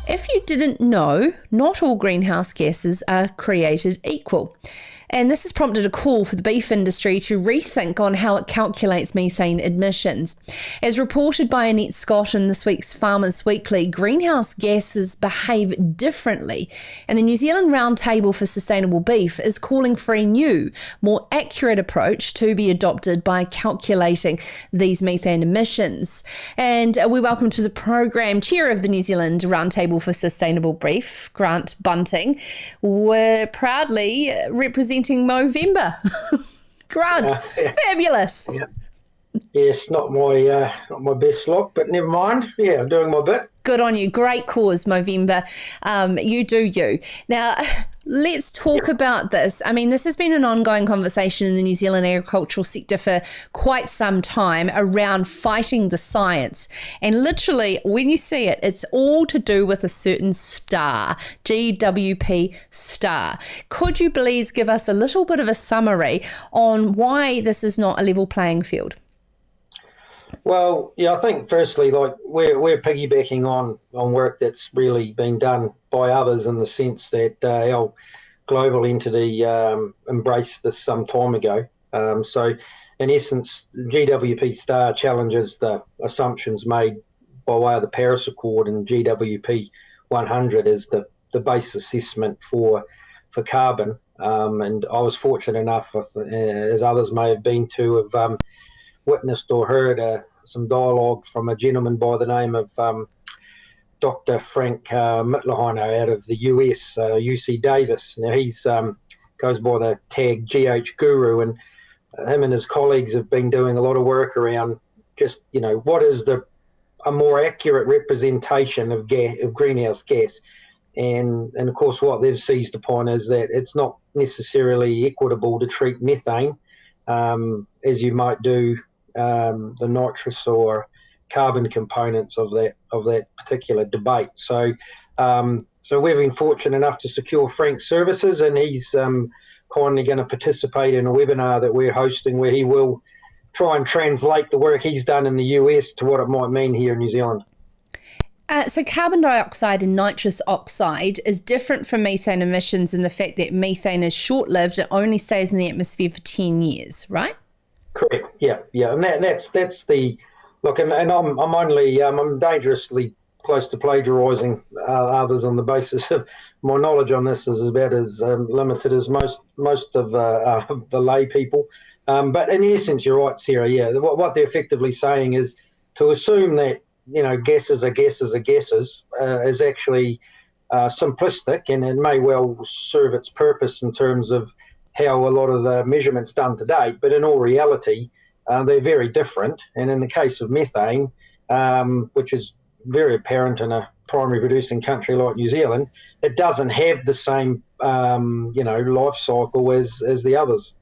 If you didn't know, not all greenhouse gases are created equal. And this has prompted a call for the beef industry to rethink on how it calculates methane emissions. As reported by Annette Scott in this week's Farmers Weekly, greenhouse gases behave differently, and the New Zealand Roundtable for Sustainable Beef is calling for a new, more accurate approach to be adopted by calculating these methane emissions. And we welcome to the program Chair of the New Zealand Roundtable for Sustainable Beef, Grant Bunting. We're proudly representing Movember. Grant, fabulous. Yeah. Yes, not my best luck, but never mind. Yeah, I'm doing my bit. Good on you. Great cause, Movember. You do you. Now, let's talk about this. I mean, this has been an ongoing conversation in the New Zealand agricultural sector for quite some time around fighting the science. And literally, when you see it, it's all to do with a certain star, GWP star. Could you please give us a little bit of a summary on why this is not a level playing field? Well, yeah, I think firstly, like we're piggybacking on work that's really been done by others in the sense that our global entity embraced this some time ago. So, in essence, GWP Star challenges the assumptions made by way of the Paris Accord, and GWP 100 is the base assessment for carbon. And I was fortunate enough, as others may have been, to have witnessed or heard some dialogue from a gentleman by the name of Dr. Frank Mittelheiner out of the US, UC Davis. Now he's goes by the tag GH Guru, and him and his colleagues have been doing a lot of work around just, what is a more accurate representation of greenhouse gas. And of course what they've seized upon is that it's not necessarily equitable to treat methane as you might do the nitrous or carbon components of that particular debate. So we've been fortunate enough to secure Frank's services, and he's kindly going to participate in a webinar that we're hosting where he will try and translate the work he's done in the US to what it might mean here in New Zealand. So carbon dioxide and nitrous oxide is different from methane emissions in the fact that methane is short-lived. It only stays in the atmosphere for 10 years, right? Correct. Yeah, and that's the look. And I'm dangerously close to plagiarising others on the basis of my knowledge on this is about as limited as most of the lay people. But in essence, you're right, Sarah. Yeah, what they're effectively saying is to assume that guesses are guesses is actually simplistic, and it may well serve its purpose in terms of how a lot of the measurements done to date, but in all reality, they're very different. And in the case of methane, which is very apparent in a primary producing country like New Zealand, it doesn't have the same, life cycle as the others.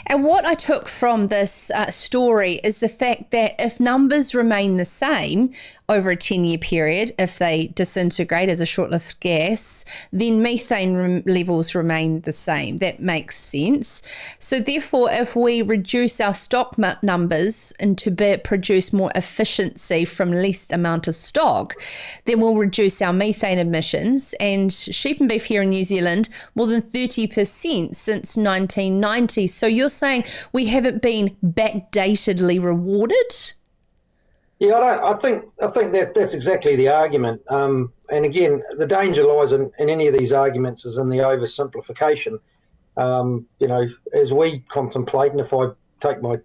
And what I took from this story is the fact that if numbers remain the same over a 10-year period, if they disintegrate as a short-lived gas, then methane levels remain the same. That makes sense. So therefore, if we reduce our stock numbers and to produce more efficiency from least amount of stock, then we'll reduce our methane emissions. And sheep and beef here in New Zealand, more than 30% since 1990. So you're saying we haven't been backdatedly rewarded? Yeah, I think that's exactly the argument. And again, the danger lies in any of these arguments is in the oversimplification. As we contemplate, and if I take my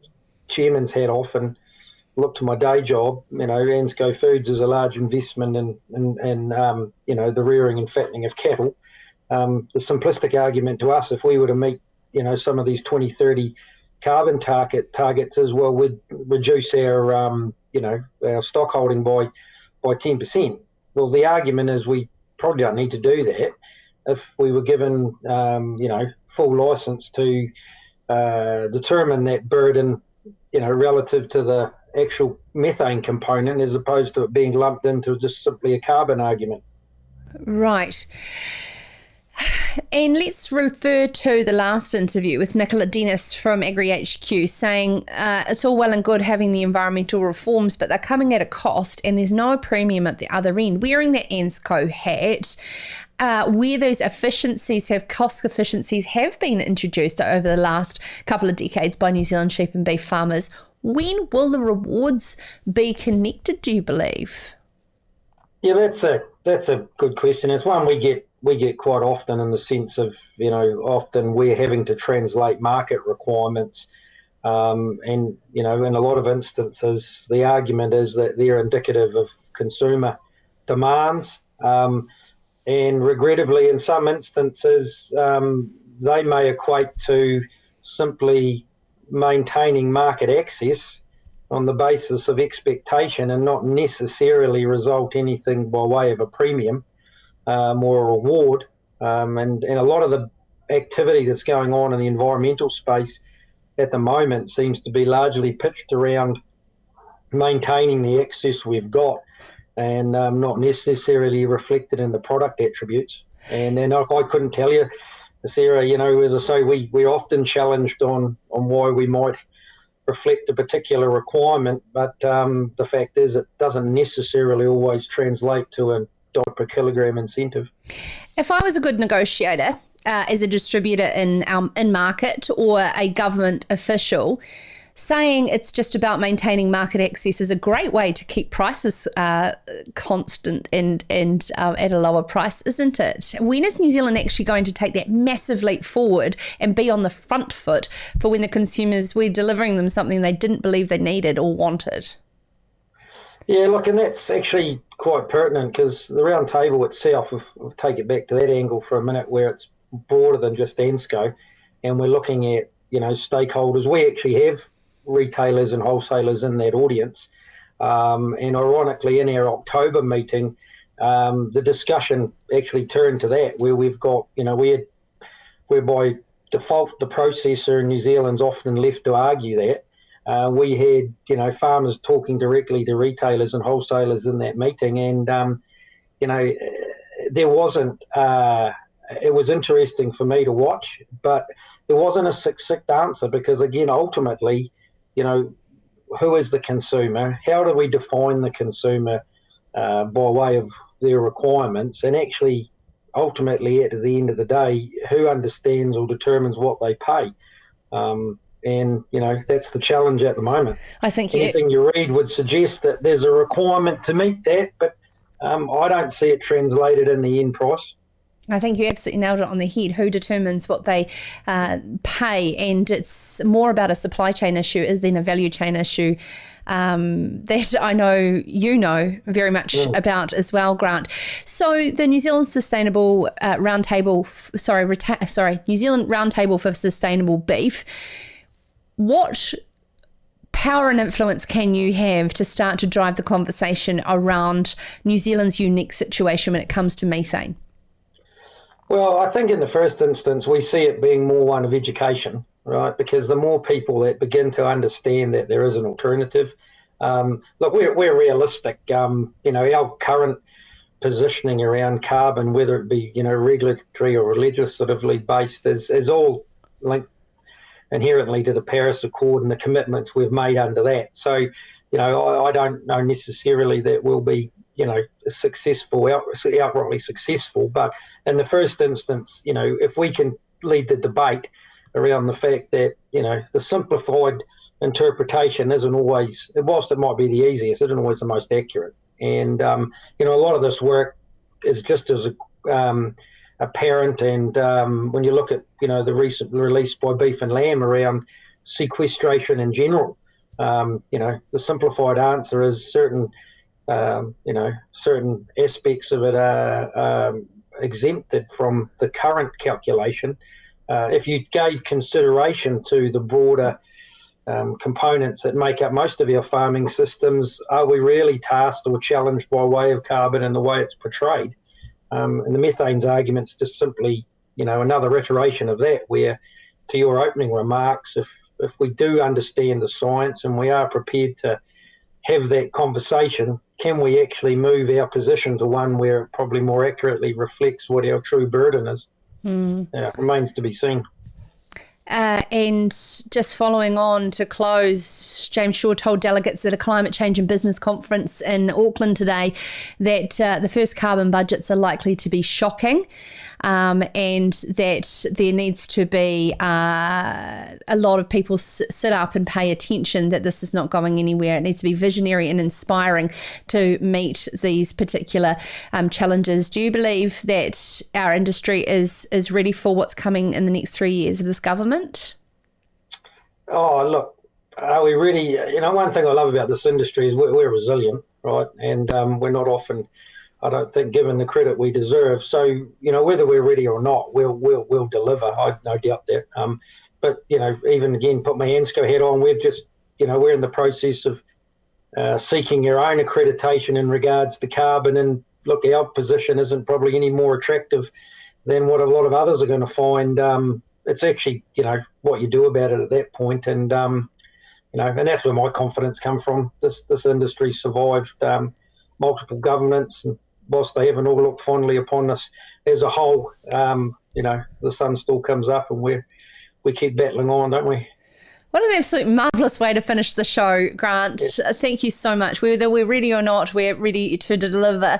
chairman's hat off and look to my day job, Ansco Foods is a large investment in the rearing and fattening of cattle. The simplistic argument to us, if we were to meet, some of these 2030 carbon targets as well, would reduce our stock holding by 10%. Well, the argument is we probably don't need to do that. If we were given, full license to determine that burden, relative to the actual methane component, as opposed to it being lumped into just simply a carbon argument. Right. And let's refer to the last interview with Nicola Dennis from AgriHQ saying it's all well and good having the environmental reforms, but they're coming at a cost and there's no premium at the other end. Wearing that ENSCO hat, where those cost efficiencies have been introduced over the last couple of decades by New Zealand sheep and beef farmers, when will the rewards be connected, do you believe? Yeah, that's a good question. It's one we get quite often, in the sense of, often we're having to translate market requirements, and in a lot of instances the argument is that they're indicative of consumer demands, and regrettably in some instances they may equate to simply maintaining market access on the basis of expectation and not necessarily result anything by way of a premium or a reward. And a lot of the activity that's going on in the environmental space at the moment seems to be largely pitched around maintaining the access we've got, and not necessarily reflected in the product attributes. And then I couldn't tell you, Sarah, as I say, we're often challenged on why we might reflect a particular requirement, but the fact is it doesn't necessarily always translate to a dollar per kilogram incentive. If I was a good negotiator as a distributor in market or a government official, saying it's just about maintaining market access is a great way to keep prices constant and at a lower price, isn't it? When is New Zealand actually going to take that massive leap forward and be on the front foot for when the consumers, we're delivering them something they didn't believe they needed or wanted? Yeah, look, and that's actually quite pertinent, because the round table itself, if we'll take it back to that angle for a minute, where it's broader than just ENSCO, and we're looking at, stakeholders. We actually have retailers and wholesalers in that audience. And ironically, in our October meeting, the discussion actually turned to that, where we've got, where by default the processor in New Zealand's often left to argue that. We had, farmers talking directly to retailers and wholesalers in that meeting, and, there wasn't, it was interesting for me to watch, but there wasn't a succinct answer, because, again, ultimately, who is the consumer? How do we define the consumer by way of their requirements? And actually, ultimately, at the end of the day, who understands or determines what they pay? And, that's the challenge at the moment. I think anything you read would suggest that there's a requirement to meet that, but I don't see it translated in the end price. I think you absolutely nailed it on the head. Who determines what they pay? And it's more about a supply chain issue than a value chain issue that I know you know very much about as well, Grant. So the New Zealand Sustainable Roundtable, New Zealand Roundtable for Sustainable Beef. What power and influence can you have to start to drive the conversation around New Zealand's unique situation when it comes to methane? Well, I think in the first instance, we see it being more one of education, right? Because the more people that begin to understand that there is an alternative, look, we're realistic. Our current positioning around carbon, whether it be, regulatory or legislatively based, is all linked inherently to the Paris Accord and the commitments we've made under that. So, I don't know necessarily that we'll be, outrightly successful. But in the first instance, if we can lead the debate around the fact that, the simplified interpretation isn't always, whilst it might be the easiest, isn't always the most accurate. And, a lot of this work is just as apparent. And when you look at, the recent release by Beef and Lamb around sequestration in general, the simplified answer is certain aspects of it are exempted from the current calculation. If you gave consideration to the broader components that make up most of our farming systems, are we really tasked or challenged by way of carbon and the way it's portrayed? And the methane's argument's just simply, another iteration of that, where, to your opening remarks, if we do understand the science and we are prepared to have that conversation, can we actually move our position to one where it probably more accurately reflects what our true burden is? remains to be seen. And just following on to close, James Shaw told delegates at a climate change and business conference in Auckland today that the first carbon budgets are likely to be shocking, and that there needs to be a lot of people sit up and pay attention, that this is not going anywhere. It needs to be visionary and inspiring to meet these particular challenges. Do you believe that our industry is ready for what's coming in the next 3 years of this government? Oh, look, are we really? One thing I love about this industry is we're resilient, right? And we're not often, I don't think, given the credit we deserve. So, whether we're ready or not, we'll deliver. I've no doubt that. But, even again, put my ANSCO hat on, we've just, we're in the process of seeking our own accreditation in regards to carbon. And look, our position isn't probably any more attractive than what a lot of others are going to find. It's actually, what you do about it at that point. And, and that's where my confidence comes from. This industry survived multiple governments, and whilst they haven't all looked fondly upon us as a whole, the sun still comes up, and we keep battling on, don't we? What an absolute marvellous way to finish the show, Grant. Yeah. Thank you so much. Whether we're ready or not, we're ready to deliver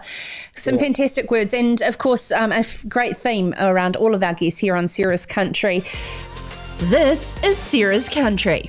some fantastic words. And, of course, a great theme around all of our guests here on Sarah's Country. This is Sarah's Country.